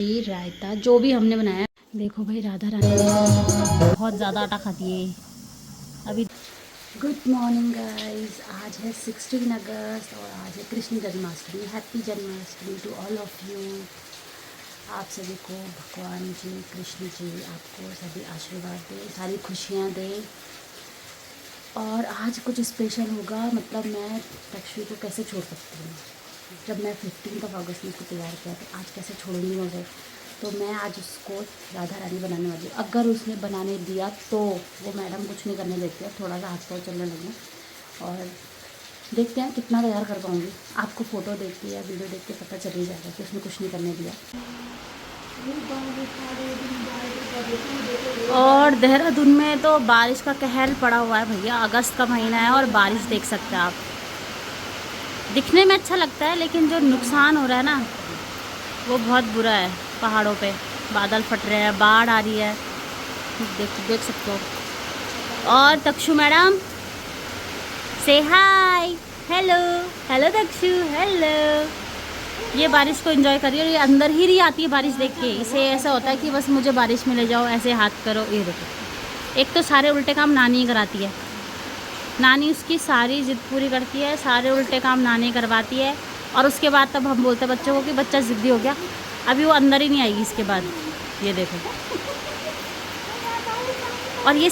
रायता जो भी हमने बनाया। देखो भाई राधा रानी बहुत ज़्यादा आटा खाती है अभी। गुड मॉर्निंग गाइस, आज है 16 अगस्त और आज है Krishna Janmashtami. Happy Janmashtami to all of you. आप सभी को भगवान जी कृष्ण जी आपको सभी आशीर्वाद दे, सारी खुशियाँ दे। और आज कुछ स्पेशल होगा, मतलब मैं तक्षवी को कैसे छोड़ सकती हूँ। जब मैं 15 अगस्त में उसको तैयार किया तो आज कैसे छोड़ूंगी मैं उसे। तो मैं आज उसको राधा रानी बनाने वाली हूँ। अगर उसने बनाने दिया तो वो मैडम कुछ नहीं करने देती है, थोड़ा सा हाथ पाँव चलने लगे। और देखते हैं कितना तैयार कर पाऊँगी। आपको फ़ोटो देख के या वीडियो देख के पता चल ही जाएगा कि उसने कुछ नहीं करने दिया। और देहरादून में तो बारिश का कहर पड़ा हुआ है भैया। अगस्त का महीना है और बारिश देख सकते हैं आप। दिखने में अच्छा लगता है लेकिन जो नुकसान हो रहा है ना वो बहुत बुरा है। पहाड़ों पे बादल फट रहे हैं, बाढ़ आ रही है, देख सकते हो। और तक्षु मैडम से हाय, हेलो हेलो तक्षु, हेलो। ये बारिश को एंजॉय करिए। ये अंदर ही नहीं आती है बारिश देख के। इसे ऐसा होता है कि बस मुझे बारिश में ले जाओ, ऐसे हाथ करो। ये देखो, एक तो सारे उल्टे काम नानी ही कराती है। नानी उसकी सारी जिद पूरी करती है, सारे उल्टे काम नानी करवाती है। और उसके बाद तब हम बोलते हैं बच्चों को कि बच्चा ज़िद्दी हो गया। अभी वो अंदर ही नहीं आएगी इसके बाद। ये देखो। और ये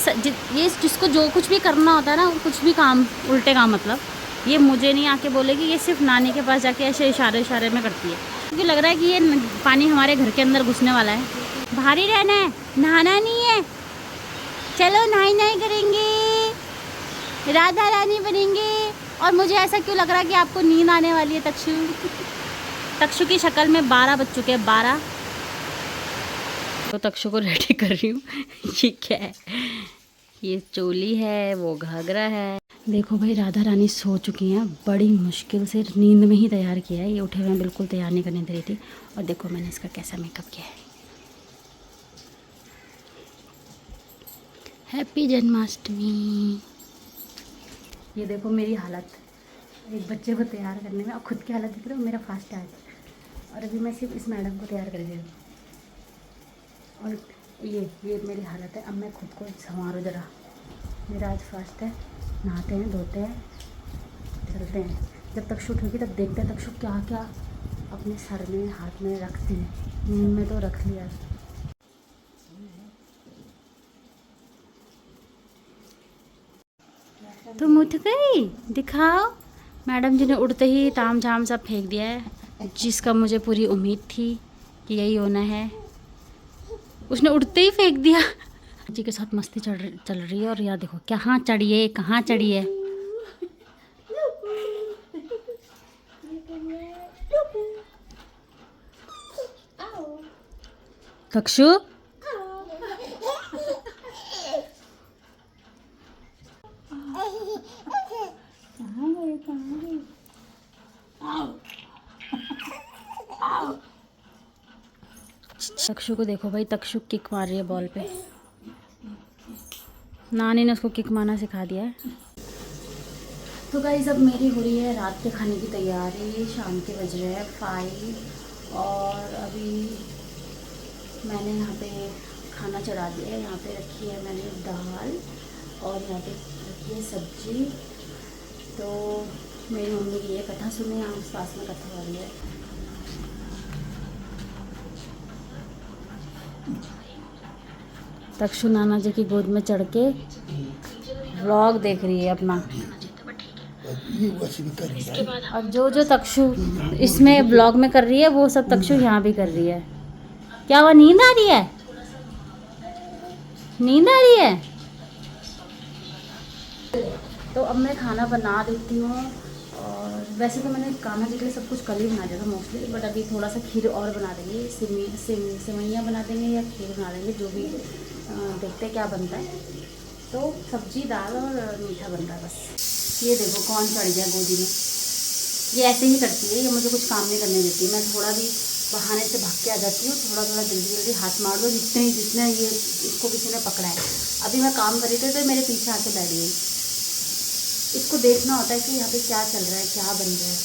जिसको जो कुछ भी करना होता है ना, कुछ भी काम उल्टे काम, मतलब ये मुझे नहीं आके बोलेगी, ये सिर्फ नानी के पास जाके ऐसे इशारे इशारे में करती है। क्योंकि लग रहा है कि ये पानी हमारे घर के अंदर घुसने वाला है। बाहर ही रहना है, नहाना नहीं है। चलो नहाई नहाई करेंगे, राधा रानी बनेंगे। और मुझे ऐसा क्यों लग रहा है कि आपको नींद आने वाली है तक्षु। तक्षु की शक्ल में 12 बज चुके हैं, 12। तो तक्षु को रेडी कर रही हूँ। ये क्या है? ये चोली है, वो घाघरा है। देखो भाई राधा रानी सो चुकी हैं। बड़ी मुश्किल से नींद में ही तैयार किया है। ये उठे हुए बिल्कुल तैयार नहीं करने दे रही थी। और देखो मैंने इसका कैसा मेकअप किया है। हैप्पी जन्माष्टमी। ये देखो मेरी हालत, एक बच्चे को तैयार करने में। और खुद की हालत दिख रही है, मेरा फास्ट है आज। और अभी मैं सिर्फ इस मैडम को तैयार कर रही हूँ। और ये मेरी हालत है। अब मैं खुद को संवारूँ ज़रा। मेरा आज फास्ट है। नहाते हैं, धोते हैं, चलते हैं। जब तक्षु उठेगी तब देखते हैं तक्षु क्या क्या अपने सर में हाथ में रखती है। नींद में तो रख लिया। तुम उठ गई, दिखाओ। मैडम जी ने उठते ही ताम झाम सब फेंक दिया है, जिसका मुझे पूरी उम्मीद थी कि यही होना है। उसने उठते ही फेंक दिया। जी के साथ मस्ती चल रही है। और यार देखो कहाँ चढ़ी है, कहाँ चढ़ी है। तक्षु तक्षु को देखो भाई, तक्षु किक मार रही है बॉल पे। नानी ने उसको किक मारना सिखा दिया है। तो गाइस अब मेरी हो रही है रात के खाने की तैयारी। शाम के बज रहे हैं 5 और अभी मैंने यहाँ पे खाना चढ़ा दिया है। यहाँ पे रखी है मैंने दाल और यहाँ पे रखी है सब्जी। तो मेरी मम्मी की ये कथा सुने, आस पास में कथा हो रही है। तक्षु नाना जी की गोद में चढ़ के व्लॉग देख रही है अपना। और जो तक्षु इसमें व्लॉग में कर रही है वो सब तक्षु यहाँ भी कर रही है। क्या हुआ, नींद आ रही है? नींद आ रही है? तो अब मैं खाना बना देती हूँ। और वैसे तो मैंने कान्हा जी के लिए सब कुछ कल ही बना दिया था मोस्टली, बट अभी थोड़ा सा खीर और बना देंगे। सेवइयाँ बना देंगे या खीर बना देंगे, जो भी देखते हैं क्या बनता है। तो सब्जी दाल और मीठा बन रहा है बस। ये देखो कौन चढ़ गया गोदी में। ये ऐसे ही करती है, ये मुझे कुछ काम नहीं करने देती। मैं थोड़ा भी बहाने से भाग के आ जाती हूँ। थोड़ा जल्दी जल्दी हाथ मार दो, जितने ये इसको किसी ने पकड़ा है। अभी मैं काम कर रही थी तो मेरे पीछे आके बैठ गई। इसको देखना होता है कि यहाँ पे क्या चल रहा है, क्या बन रहा है।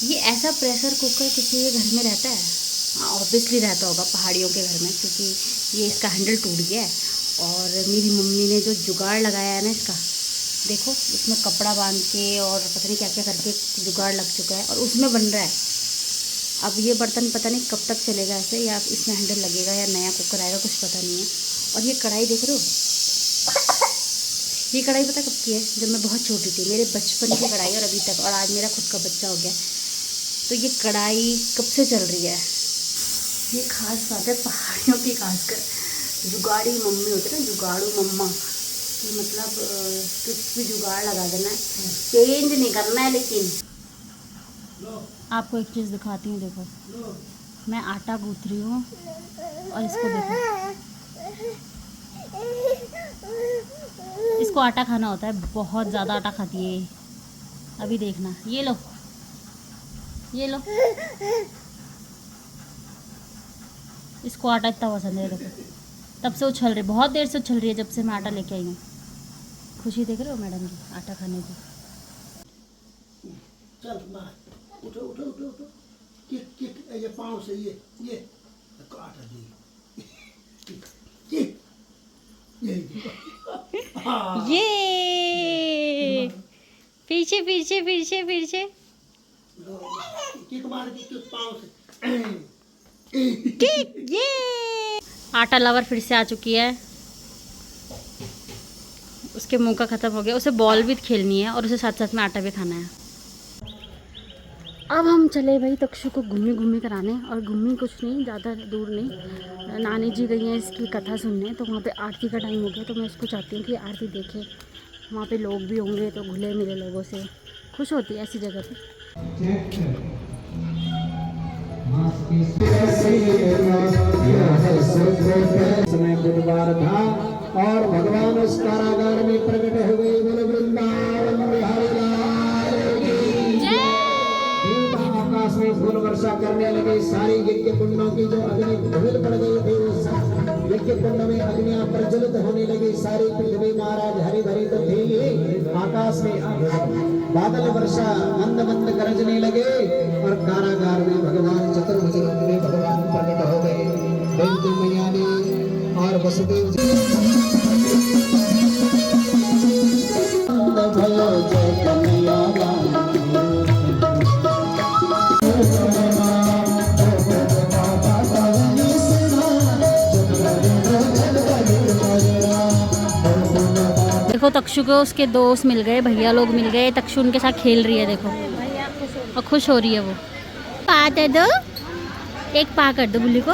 ये ऐसा प्रेशर कुकर किसी के घर में रहता है? ऑब्वियसली रहता होगा पहाड़ियों के घर में, क्योंकि ये इसका हैंडल टूट गया है। और मेरी मम्मी ने जो जुगाड़ लगाया है ना इसका, देखो इसमें कपड़ा बांध के और पता नहीं क्या क्या करके जुगाड़ लग चुका है और उसमें बन रहा है। अब ये बर्तन पता नहीं कब तक चलेगा ऐसे, या इसमें हैंडल लगेगा या नया कुकर आएगा, कुछ पता नहीं है। और ये कढ़ाई देख रहे हो, ये कढ़ाई पता कब की है? जब मैं बहुत छोटी थी, मेरे बचपन की कढ़ाई और अभी तक, और आज मेरा खुद का बच्चा हो गया। तो ये कढ़ाई कब से चल रही है। ये खास बात है पहाड़ियों की, खासकर जुगाड़ी मम्मी होती है ना, जुगाड़ू मम्मा कि मतलब कुछ भी जुगाड़ लगा देना है, चेंज नहीं करना है। लेकिन आपको एक चीज़ दिखाती हूँ, देखो मैं आटा गूँथ रही हूँ और इसको देखो, इसको आटा खाना होता है, बहुत ज़्यादा आटा खाती है ये। अभी देखना, ये लो ये लो, इसको आटा इतना पसंद है। देखो तब से उछल रही, बहुत देर से उछल रही है, जब से मैं आटा लेके आई हूँ। खुशी देख रहे हो मैडम की आटा खाने की। चल बाहर, उठो उठो उठो उठो, किक किक, ये पाँव से ये आटा दे, किक ये पीछे पीछे पीछे पीछे किक मार के पाँव से, किक। ये आटा लवर फिर से आ चुकी है, उसके मुंह का ख़त्म हो गया। उसे बॉल भी खेलनी है और उसे साथ साथ में आटा भी खाना है। अब हम चले भाई तक्षु को घूमी कराने, और घूमी कुछ नहीं, ज़्यादा दूर नहीं, नानी जी गई हैं इसकी कथा सुनने, तो वहाँ पे आरती का टाइम हो गया। तो मैं उसको चाहती हूँ कि आरती देखे, वहाँ पे लोग भी होंगे तो घुले मिले लोगों से खुश होती है ऐसी जगह पे। समय बुधवार था और भगवान उस कारागार में प्रकट हो गए। बोलो वृंदावन बिहारी लाल की जय। आकाश में फूल वर्षा करने लगे, सारी यज्ञ कुंडों की जो अग्नि धूल पड़ गई थी, उस यज्ञ कुंड में अग्नियां प्रज्वलित होने लगी। सारी पृथ्वी महाराज हरी भरी तो थी, आकाश में बादल वर्षा मंद मंद गरजने लगे और कारागार में भगवान चतुर्भुज रूप में भगवान प्रकट हो गए। देवकी मैया ने और वसुदेव जी देखो तक्षु को उसके दोस्त मिल गए, भैया लोग मिल गए, तक्षु उनके साथ खेल रही है देखो, और खुश हो रही है वो। पा दे दो, एक पा कर दो बुल्ली को।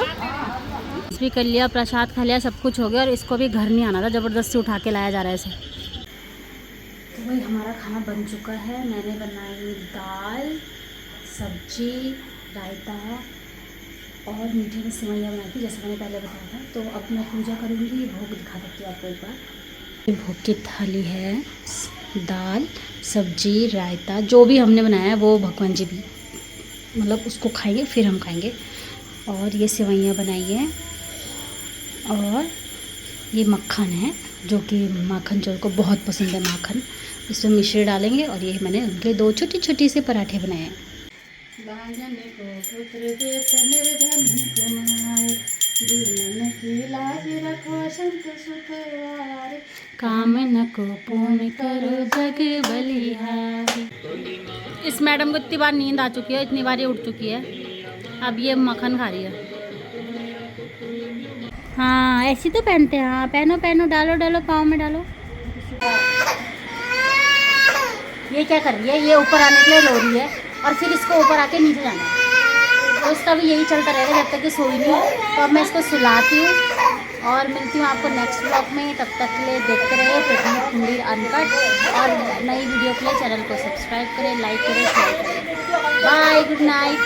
भी कर लिया, प्रसाद खा लिया, सब कुछ हो गया, और इसको भी घर नहीं आना था, ज़बरदस्ती उठा के लाया जा रहा है इसे। तो भाई हमारा खाना बन चुका है। मैंने बनाई दाल, सब्जी, रायता और मीठे में सेवइयाँ बनाई थी, जैसे मैंने पहले बताया था। तो अब मैं पूजा करूँगी, भोग दिखा देती हूँ आपको एक बार। भोग की थाली है, दाल, सब्जी, रायता, जो भी हमने बनाया है वो भगवान जी भी मतलब उसको खाएंगे, फिर हम खाएंगे। और ये सेवइयाँ बनाई है, और ये मक्खन है, जो कि माखन चोर को बहुत पसंद है माखन, इसमें मिश्री डालेंगे। और ये मैंने उनके लिए 2 छोटी छोटी से पराठे बनाए हैं। कामना को पूर्ण करो जग बलिहारी। इस मैडम को इतनी बार नींद आ चुकी है, इतनी बार ये उठ चुकी है, अब ये मक्खन खा रही है। हाँ ऐसी तो पहनते हैं। हाँ पहनो पहनो, डालो डालो, पाँव में डालो। ये क्या कर रही है? ये ऊपर आने के लिए रो रही है, और फिर इसको ऊपर आके नीचे जाना है। तो इसका भी यही चलता रहेगा जब तक ये सोई नहीं हो। तो अब मैं इसको सुलाती हूँ और मिलती हूँ आपको नेक्स्ट ब्लॉग में। तब तक के लिए देखते रहिए पृथ्वी खुंडी अनकट, और नई वीडियो के लिए चैनल को सब्सक्राइब करें, लाइक करें, शेयर करें। Bye, good night.